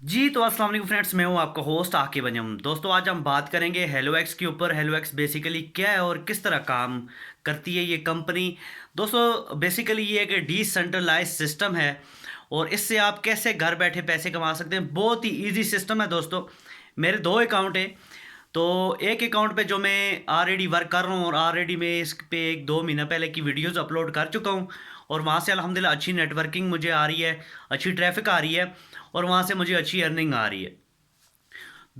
जी तो अस्सलाम वालेकुम फ्रेंड्स, मैं हूं आपका होस्ट आकिब अंजम। दोस्तों आज हम बात करेंगे हेलोएक्स के ऊपर। हेलोएक्स बेसिकली क्या है और किस तरह काम करती है ये कंपनी। दोस्तों बेसिकली ये एक डिसेंट्रलाइज सिस्टम है और इससे आप कैसे घर बैठे पैसे कमा सकते हैं। बहुत ही इजी सिस्टम है दोस्तों। मेरे दो अकाउंट हैं। तो एक अकाउंट पे जो मैं ऑलरेडी वर्क कर रहा हूँ और ऑलरेडी मैं इस पे एक दो महीना पहले की वीडियोस अपलोड कर चुका हूँ और वहाँ से अल्हम्दुलिल्लाह अच्छी नेटवर्किंग मुझे आ रही है, अच्छी ट्रैफिक आ रही है और वहाँ से मुझे अच्छी अर्निंग आ रही है।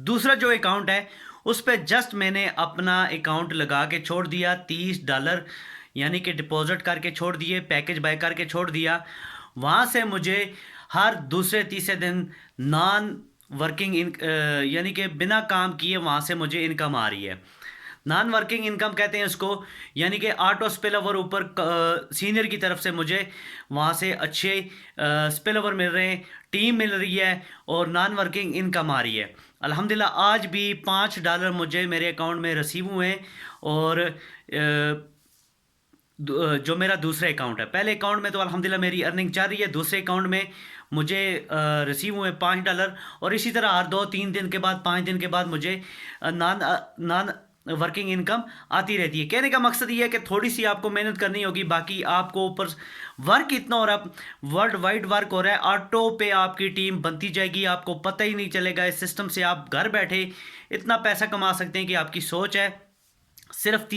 दूसरा जो अकाउंट है उस पर जस्ट मैंने अपना अकाउंट लगा के छोड़ दिया $30, यानी कि डिपॉजिट करके छोड़ दिए, पैकेज बाय करके छोड़ दिया। वहाँ से मुझे हर दूसरे तीसरे दिन नॉन वर्किंग इन यानी कि बिना काम किए वहाँ से मुझे इनकम आ रही है। नॉन वर्किंग इनकम कहते हैं इसको, यानी कि ऑटो स्पिल ओवर ऊपर सीनियर की तरफ से मुझे वहाँ से अच्छे स्पिल ओवर मिल रहे हैं, टीम मिल रही है और नॉन वर्किंग इनकम आ रही है। अल्हम्दुलिल्लाह आज भी $5 मुझे मेरे अकाउंट में रिसीव हुए हैं। और जो मेरा दूसरा अकाउंट है, पहले अकाउंट में तो अल्हम्दुलिल्लाह मेरी अर्निंग चल रही है, दूसरे अकाउंट में मुझे रिसीव हुए $5। और इसी तरह हर 2-3 दिन के बाद, 5 दिन के बाद मुझे नॉन नॉन वर्किंग इनकम आती रहती है। कहने का मकसद ये है कि थोड़ी सी आपको मेहनत करनी होगी, बाकी आपको ऊपर वर्क इतना हो रहा, वर्ल्ड वाइड वर्क हो रहा है, ऑटो पे आपकी टीम बनती जाएगी, आपको पता ही नहीं चलेगा। इस सिस्टम से आप घर बैठे इतना पैसा कमा सकते हैं कि आपकी सोच है। सिर्फ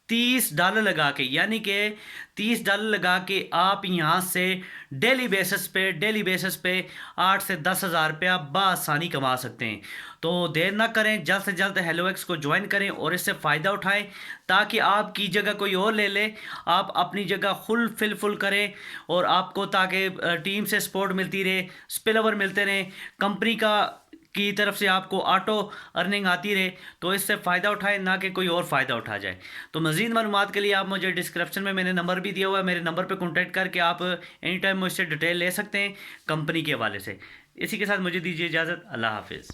30 डॉलर लगा के, यानी कि $30 लगा के आप यहाँ से डेली बेसिस पे 8 से 10 हज़ार रुपया बआसानी कमा सकते हैं। तो देर ना करें, जल्द से जल्द हेलोएक्स को ज्वाइन करें और इससे फ़ायदा उठाएं ताकि आपकी जगह कोई और ले ले, आप अपनी जगह फुल करें और आपको ताकि टीम से सपोर्ट मिलती रहे, स्पिल ओवर मिलते रहें, कंपनी का की तरफ से आपको ऑटो अर्निंग आती रहे। तो इससे फ़ायदा उठाएं, ना कि कोई और फ़ायदा उठा जाए। तो मज़ीद मालूमात के लिए आप मुझे डिस्क्रिप्शन में मैंने नंबर भी दिया हुआ है, मेरे नंबर पे कॉन्टैक्ट करके आप एनी टाइम मुझसे डिटेल ले सकते हैं कंपनी के हवाले से। इसी के साथ मुझे दीजिए इजाज़त। अल्लाह हाफिज़।